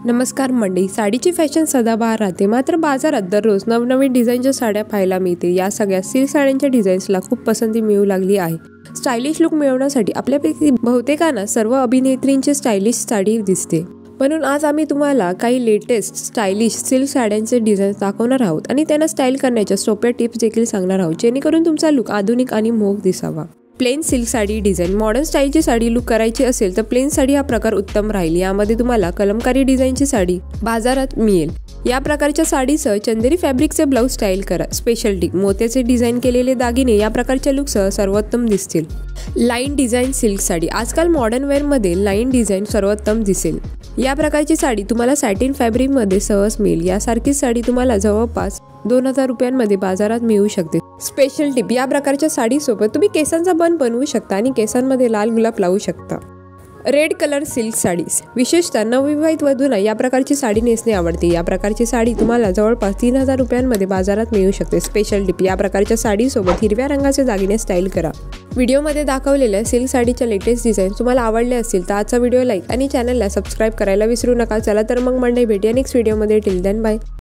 नमस्कार मंडळी, साडीची फॅशन सदाबहार राहते, मात्र बाजारात दररोज नवनवीन डिझाईनच्या साड्या पाहायला मिळते। या सगळ्या सिल्क साड्यांच्या डिझाईन्सला खूप पसंती मिळू लागली आहे। स्टायलिश लुक मिळवण्यासाठी आपल्यापैकी बहुतेकांना सर्व अभिनेत्रींची स्टायलिश साडी दिसते, म्हणून आज आम्ही तुम्हाला काही लेटेस्ट स्टायलिश सिल्क साड्यांचे डिझाईन्स दाखवणार आहोत आणि त्यांना स्टाईल करण्याच्या सोप्या टिप्स देखील सांगणार आहोत, जेणेकरून तुमचा लुक आधुनिक आणि मोहक दिसावा। Plain silk sari design. Modern स्टाईलची साडी लुक करायची असेल तर प्लेन साडी हा प्रकार उत्तम राहील। यामध्ये तुम्हाला कलमकारी डिझाईनची साडी बाजारात मिळेल। या प्रकारच्या साडीसह चंदेरी फॅब्रिकचे ब्लाउज स्टाईल करा। स्पेशल टिप, मोत्याचे डिझाईन केलेले दागिने या प्रकारच्या लुकसह सर्वोत्तम दिसतील। Line design silk sari. आजकाल मॉडर्न वेअरमध्ये लाईन डिझाईन सर्वोत्तम दिसेल। या प्रकारची साडी तुम्हाला सॅटिन फॅब्रिकमध्ये सहज मिळेल। यासारखी साडी तुम्हाला जवळपास 2000 रुपयांमध्ये बाजारात मिळू शकते। स्पेशल टिप, या प्रकारच्या साडीसोबत तुम्ही केसांचा बन बनवू शकता आणि केसांमध्ये लाल गुलाब लावू शकता। Red colour silk sari. विशेषतः नवविवाहित वधूंना या प्रकारची साडी नेसणे आवडते। या प्रकारची साडी तुम्हाला जवळपास 3000 रुपयांमध्ये बाजारात मिळू शकते। स्पेशल टिप, या प्रकारच्या साडीसोबत हिरव्या रंगाचे दागिने स्टाईल करा। व्हिडिओमध्ये दाखवलेल्या सिल्क साडीच्या लेटेस्ट डिझाईन तुम्हाला आवडले असतील तर आजचा व्हिडिओ लाईक आणि चॅनलला सबस्क्राईब करायला विसरू नका। चला तर मग मंडळी, भेटूया नेक्स्ट व्हिडिओमध्ये। Till then bye.